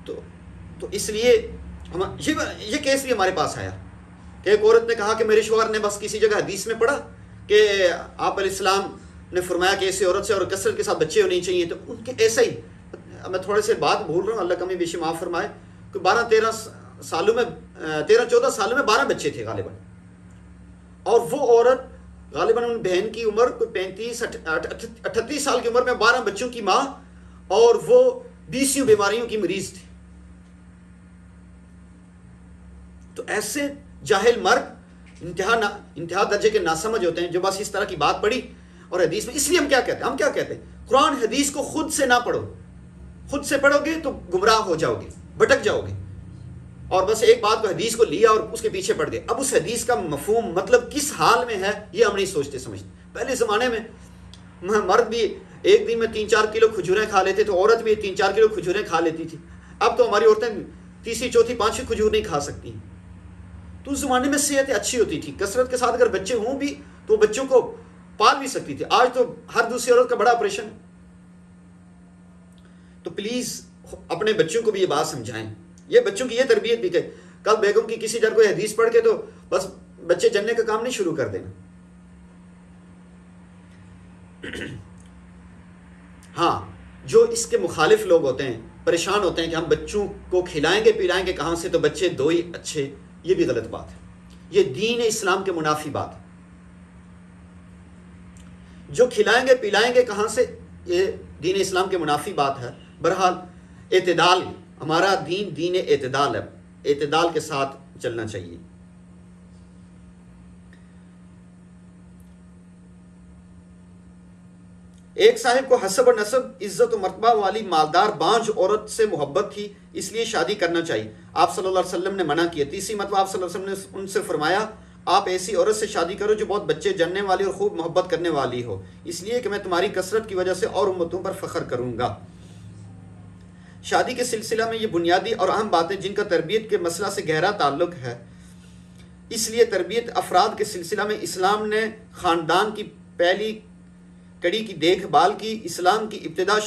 तो इसलिए हम ये केस भी हमारे पास आया कि एक औरत ने कहा कि मेरे शौहर ने बस किसी जगह हदीस में पढ़ा कि आप अलैहिस्सलाम ने फरमाया कि ऐसी औरत से और कसरत के साथ बच्चे होने चाहिए, तो उनके ऐसा ही, मैं थोड़े से बात भूल रहा हूँ, अल्लाह कमी बेशी माफ़ फरमाए, कि 12-13 सालों में 13-14 सालों में 12 बच्चे थे गालिबन। और वो औरत गालिबन उन बहन की उम्र कोई 35-38 साल की उम्र में 12 बच्चों की माँ, और वो 20 बीमारियों की मरीज थी। तो ऐसे जाहिल मर्द इंतहा दर्जे के नासमझ होते हैं जो बस इस तरह की बात पढ़ी और हदीस में। इसलिए हम क्या कहते हैं, कुरान हदीस को खुद से ना पढ़ो, खुद से पढ़ोगे तो गुमराह हो जाओगे, भटक जाओगे, और बस एक बात को हदीस को लिया और उसके पीछे पड़ गए। अब उस हदीस का मफहूम मतलब किस हाल में है ये हम नहीं सोचते समझते। पहले ज़माने में मर्द भी एक दिन में 3-4 किलो खजूरें खा लेते, तो औरत भी 3-4 किलो खजूरें खा लेती थी। अब तो हमारी औरतें 3री 4थी 5वीं खजूर नहीं खा सकती। तो उस ज़माने में सेहत अच्छी होती थी, कसरत के साथ अगर बच्चे हों भी तो बच्चों को पाल भी सकती थी। आज तो हर दूसरी औरत का बड़ा ऑपरेशन है। तो प्लीज़ अपने बच्चों को भी ये बात समझाएं, ये बच्चों की ये तरबियत भी करें। कल बेगम की किसी जगह कोई हदीस पढ़ के तो बस बच्चे जन्ने का काम नहीं शुरू कर देना। हाँ, जो इसके मुखालिफ लोग होते हैं, परेशान होते हैं कि हम बच्चों को खिलाएंगे पिलाएंगे कहाँ से, तो बच्चे दो ही अच्छे, ये भी गलत बात है। ये दीन इस्लाम के मुनाफी बात है। जो खिलाएंगे पिलाएंगे कहाँ से, ये दीन इस्लाम के मुनाफी बात है। बहरहाल एतदाल, हमारा दीन एतदाल है, एतदाल के साथ चलना चाहिए। एक साहिब को हसब और नसब, इज्जत और मर्तबा वाली मालदार बांझ औरत से मोहब्बत थी, इसलिए शादी करना चाहिए। आप सल्लल्लाहु अलैहि वसल्लम ने मना किया। तीसरी मरतबा आप सल्लल्लाहु अलैहि वसल्लम ने उनसे फरमाया, आप ऐसी औरत से शादी करो जो बहुत बच्चे जनने वाली और खूब मोहब्बत करने वाली हो, इसलिए कि मैं तुम्हारी कसरत की वजह से और उम्मतों पर फ़ख्र करूँगा। शादी के सिलसिला में ये बुनियादी और अहम बातें जिनका तरबियत के मसला से गहरा ताल्लुक़ है, इसलिए तरबियत अफराद के सिलसिला में इस्लाम ने ख़ानदान की पहली कड़ी की देखभाल की। इस्लाम की इब्तिदा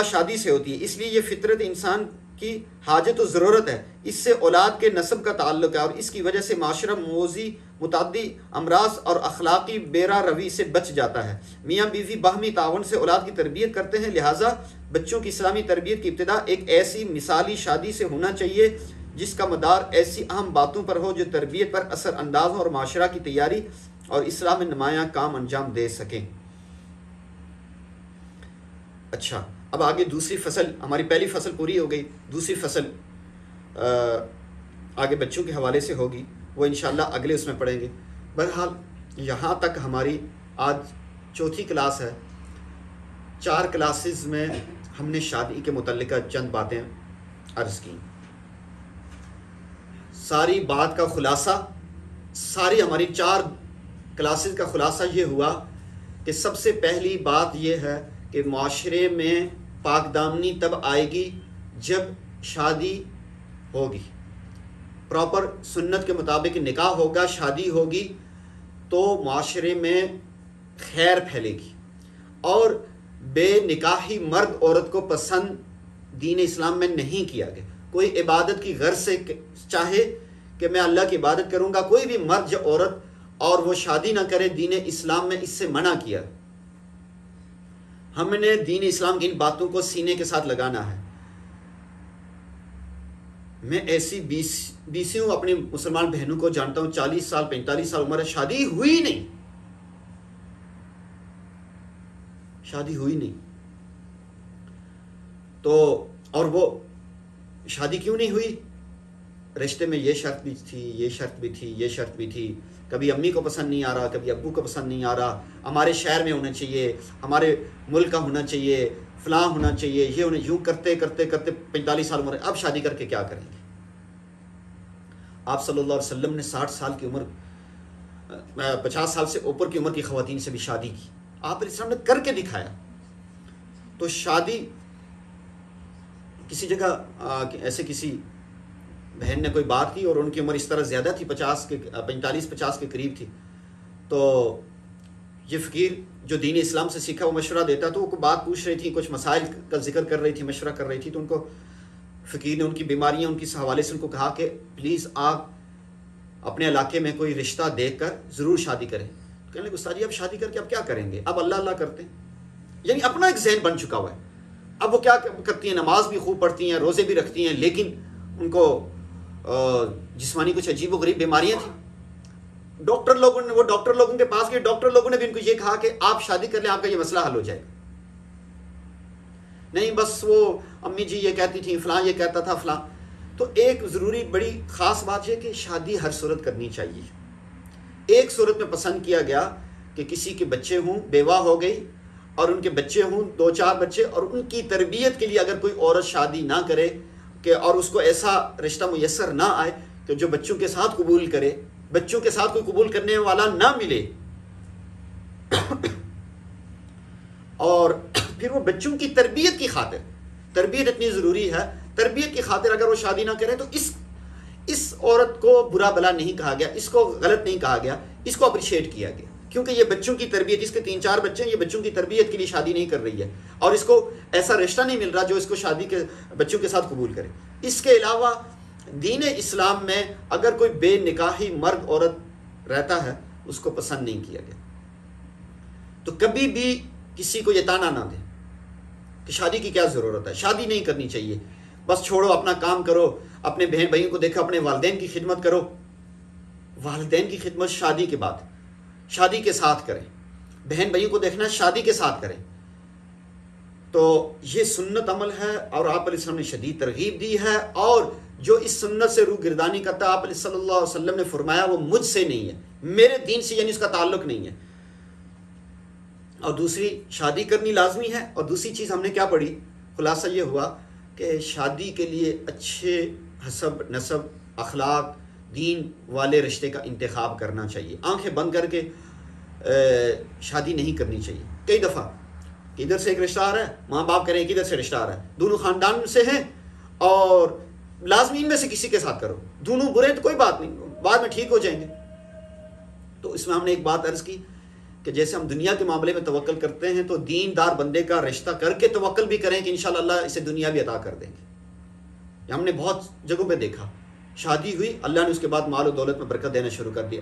शादी से होती है, इसलिए ये फितरत इंसान की हाजत और ज़रूरत है। इससे औलाद के नस्ब का ताल्लुक़ है और इसकी वजह से माशरा मोज़ी मुताद्दी अमराज और अखलाकी बेरा रवी से बच जाता है। मियाँ बीवी बाहमी तावन से औलाद की तरबियत करते हैं, लिहाजा बच्चों की इस्लामी तरबियत की इब्तिदा एक ऐसी मिसाली शादी से होना चाहिए जिसका मदार ऐसी अहम बातों पर हो जो तरबियत पर असर अंदाज हो और माशरा की तैयारी और इस्लाम में नुमायाँ काम अंजाम दे सकें। अच्छा, अब आगे दूसरी फसल, हमारी पहली फसल पूरी हो गई, दूसरी फसल आगे बच्चों के हवाले से होगी, वो इंशाअल्लाह अगले उसमें पढ़ेंगे। बहरहाल यहाँ तक हमारी आज चौथी क्लास है। 4 क्लासेस में हमने शादी के मुतल्लिक़ चंद बातें अर्ज़ की। सारी बात का ख़ुलासा, सारी हमारी 4 क्लासेस का ख़ुलासा ये हुआ कि सबसे पहली बात ये है कि माशरे में पाकदामनी तब आएगी जब शादी होगी, प्रॉपर सुन्नत के मुताबिक निकाह होगा, शादी होगी, तो माशरे में खैर फैलेगी। और बेनिकाही मर्द औरत को पसंद दीन इस्लाम में नहीं किया गया। कोई इबादत की गर्ज से चाहे कि मैं अल्लाह की इबादत करूँगा, कोई भी मर्द या औरत, और वो शादी ना करे, दीन इस्लाम में इससे मना किया। हमने दीन इस्लाम की इन बातों को सीने के साथ लगाना है। मैं ऐसी 20 अपनी मुसलमान बहनों को जानता हूँ, 40 साल 45 साल उम्र है, शादी हुई नहीं, शादी हुई नहीं। तो और वो शादी क्यों नहीं हुई? रिश्ते में ये शर्त भी थी, ये शर्त भी थी, ये शर्त भी थी। कभी अम्मी को पसंद नहीं आ रहा, कभी अब्बू को पसंद नहीं आ रहा, हमारे शहर में होना चाहिए, हमारे मुल्क का होना चाहिए, फ़लाँ होना चाहिए, ये होने, यूँ करते करते करते 45 साल उम्र, अब शादी करके क्या करेंगे? आप सल्लल्लाहु अलैहि वसल्लम ने 60 साल की उम्र, 50 साल से ऊपर की उम्र की ख़वातीन से भी शादी की। आप इस्लाम ने करके दिखाया। तो शादी किसी जगह ऐसे किसी बहन ने कोई बात की और उनकी उम्र इस तरह ज़्यादा थी, 45-50 के करीब थी। तो ये फ़कीर जो दीन इस्लाम से सीखा वो मशवरा देता, तो वो बात पूछ रही थी, कुछ मसाइल का जिक्र कर रही थी, मशवरा कर रही थी, तो उनको फ़कीर ने उनकी बीमारियां उनकी हवाले से उनको कहा कि प्लीज़ आप अपने इलाके में कोई रिश्ता देख कर ज़रूर शादी करें। कहने लगे उस्ताद जी अब शादी करके अब क्या करेंगे, अब अल्लाह अल्लाह करते हैं, यानी अपना एक जहन बन चुका हुआ है। अब वो क्या करती हैं, नमाज भी खूब पढ़ती हैं, रोज़े भी रखती हैं, लेकिन उनको जिस्मानी कुछ अजीब व गरीब बीमारियाँ थी। डॉक्टर लोगों के पास गए, डॉक्टर लोगों ने भी उनको ये कहा कि आप शादी कर लें, आपका ये मसला हल हो जाएगा। नहीं, बस वो अम्मी जी ये कहती थी, फलां ये कहता था फलां। तो एक ज़रूरी बड़ी ख़ास बात है कि शादी हर सूरत करनी चाहिए। एक सूरत में पसंद किया गया कि किसी के बच्चे हों, बेवा हो गई और उनके बच्चे हों, 2-4 बच्चे, और उनकी तरबियत के लिए अगर कोई औरत शादी ना करे कि और उसको ऐसा रिश्ता मुयस्सर ना आए कि जो बच्चों के साथ कबूल करे, बच्चों के साथ कोई कबूल करने वाला ना मिले और फिर वो बच्चों की तरबियत की खातिर, तरबियत इतनी ज़रूरी है, तरबियत की खातिर अगर वो शादी ना करें तो इस औरत को बुरा भला नहीं कहा गया, इसको गलत नहीं कहा गया, इसको अप्रिशिएट किया गया, क्योंकि ये बच्चों की तरबियत, इसके 3-4 बच्चे हैं, ये बच्चों की तरबियत के लिए शादी नहीं कर रही है और इसको ऐसा रिश्ता नहीं मिल रहा जो इसको शादी के बच्चों के साथ कबूल करे। इसके अलावा दीन इस्लाम में अगर कोई बेनिकाही मर्द औरत रहता है उसको पसंद नहीं किया गया। तो कभी भी किसी को ये ताना ना दे कि शादी की क्या ज़रूरत है, शादी नहीं करनी चाहिए, बस छोड़ो, अपना काम करो, अपने बहन भाइयों को देखो, अपने वालिदैन की खिदमत करो। वालिदैन की खिदमत शादी के बाद, शादी के साथ करें। बहन भाइयों को देखना शादी के साथ करें। तो ये सुन्नत अमल है और आप अलैहिस्सलाम ने शदीद तरगीब दी है, और जो इस सुन्नत से रूगिरदानी करता है, आप सल्लल्लाहु अलैहि वसल्लम ने फरमाया वो मुझसे नहीं है, मेरे दीन से यानी उसका ताल्लुक नहीं है। और दूसरी, शादी करनी लाजमी है। और दूसरी चीज़ हमने क्या पढ़ी, खुलासा ये हुआ कि शादी के लिए अच्छे हसब नसब अखलाक दीन वाले रिश्ते का इंतखाब करना चाहिए। आंखें बंद करके शादी नहीं करनी चाहिए। कई दफ़ा किधर से एक रिश्ता आ रहा है, माँ बाप करें किधर से रिश्ता आ रहा है, दोनों ख़ानदान से हैं और लाजमी इनमें से किसी के साथ करो, दोनों बुरे तो कोई बात नहीं, बाद में ठीक हो जाएंगे। तो इसमें हमने एक बात अर्ज़ की कि जैसे हम दुनिया के मामले में तवक्ल करते हैं तो दीनदार बंदे का रिश्ता करके तवक्ल भी करें कि इंशाअल्लाह अल्लाह इसे दुनिया भी अता कर देंगे। हमने बहुत जगहों पे देखा, शादी हुई, अल्लाह ने उसके बाद माल और दौलत में बरकत देना शुरू कर दिया,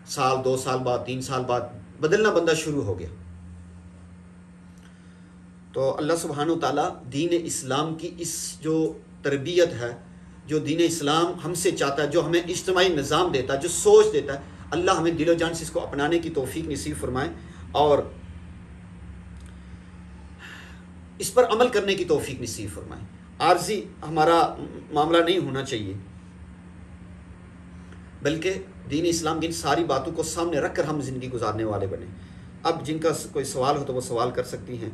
साल 2 साल बाद 3 साल बाद बदलना बंदा शुरू हो गया। तो अल्लाह सुब्हानहू तआला दीन इस्लाम की इस जो तरबियत है, जो दीन इस्लाम हमसे चाहता है, जो हमें इज्तिमाई निज़ाम देता है, जो सोच देता है, अल्लाह हमें दिलो जान से इसको अपनाने की तौफीक नसीब फरमाए और इस पर अमल करने की तौफीक नसीब फरमाए। आर्जी हमारा मामला नहीं होना चाहिए, बल्कि दीन इस्लाम की इन सारी बातों को सामने रख कर हम ज़िंदगी गुजारने वाले बने। अब जिनका कोई सवाल हो तो वो सवाल कर सकती हैं।